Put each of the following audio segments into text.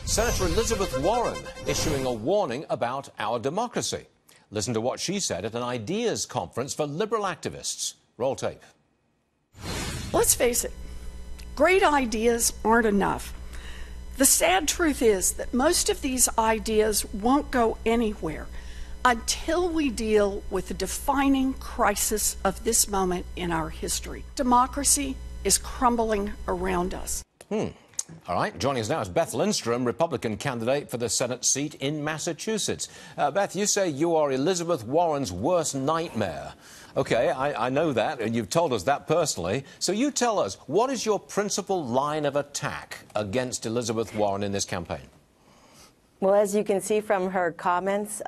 Senator Elizabeth Warren issuing a warning about our democracy. Listen to what she said at an ideas conference for liberal activists. Roll tape. Let's face it, great ideas aren't enough. The sad truth is that most of these ideas won't go anywhere until we deal with the defining crisis of this moment in our history. Democracy is crumbling around us. All right, joining us now is Beth Lindstrom, Republican candidate for the Senate seat in Massachusetts. Beth, you say you are Elizabeth Warren's worst nightmare. OK, I know that, and you've told us that personally. So you tell us, what is your principal line of attack against Elizabeth Warren in this campaign? Well, as you can see from her comments,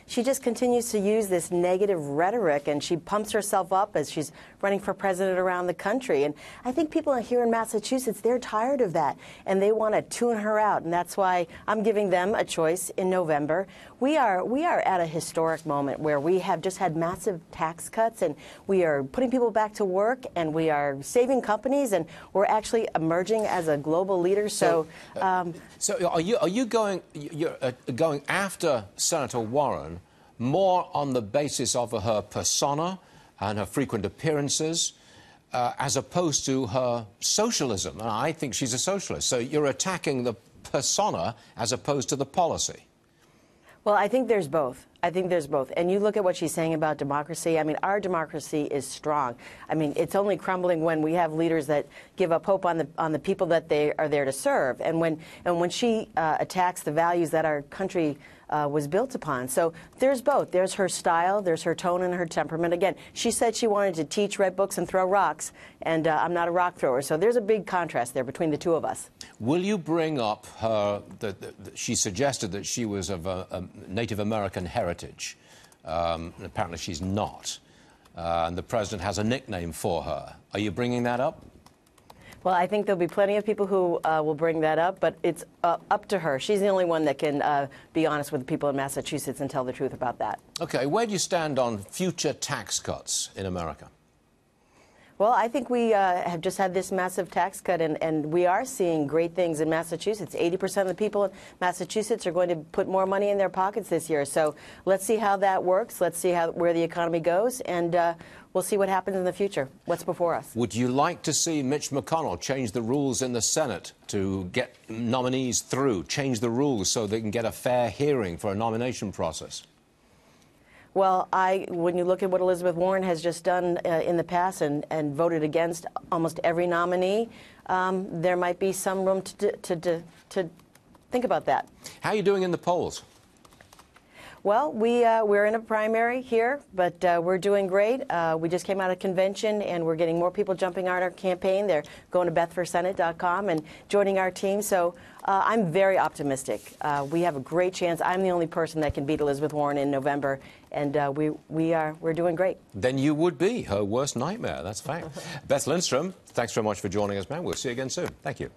she just continues to use this negative rhetoric, and she pumps herself up as she's running for president around the country. And I think people here in Massachusetts, they're tired of that, and they want to tune her out. And that's why I'm giving them a choice in November. We are at a historic moment where we have just had massive tax cuts, and we are putting people back to work, and we are saving companies, and we're actually emerging as a global leader. So are you going after Senator Warren more on the basis of her persona and her frequent appearances, as opposed to her socialism? And I think she's a socialist. So you're attacking the persona as opposed to the policy. Well, I think there's both. I think there's both. And you look at what she's saying about democracy. I mean, our democracy is strong. I mean, it's only crumbling when we have leaders that give up hope on the people that they are there to serve. And when she attacks the values that our country was built upon. So there's both. There's her style, there's her tone and her temperament. Again, she said she wanted to teach, write books, and throw rocks, and I'm not a rock thrower. So there's a big contrast there between the two of us. Will you bring up her, she suggested that she was of a Native American heritage. Apparently she's not. And the president has a nickname for her. Are you bringing that up? Well, I think there'll be plenty of people who will bring that up, but it's up to her. She's the only one that can be honest with the people in Massachusetts and tell the truth about that. OK, where do you stand on future tax cuts in America? Well, I think we have just had this massive tax cut, and we are seeing great things in Massachusetts. 80% of the people in Massachusetts are going to put more money in their pockets this year. So let's see how that works. Let's see where the economy goes, and we'll see what happens in the future, what's before us. Would you like to see Mitch McConnell change the rules in the Senate to get nominees through, change the rules so they can get a fair hearing for a nomination process? Well, when you look at what Elizabeth Warren has just done in the past and voted against almost every nominee, there might be some room to think about that. How are you doing in the polls? Well, we're in a primary here, but we're doing great. We just came out of convention, and we're getting more people jumping on our campaign. They're going to BethForSenate.com and joining our team. So I'm very optimistic. We have a great chance. I'm the only person that can beat Elizabeth Warren in November, and we're doing great. Then you would be her worst nightmare. That's a fact. Beth Lindstrom, thanks very much for joining us, man. We'll see you again soon. Thank you.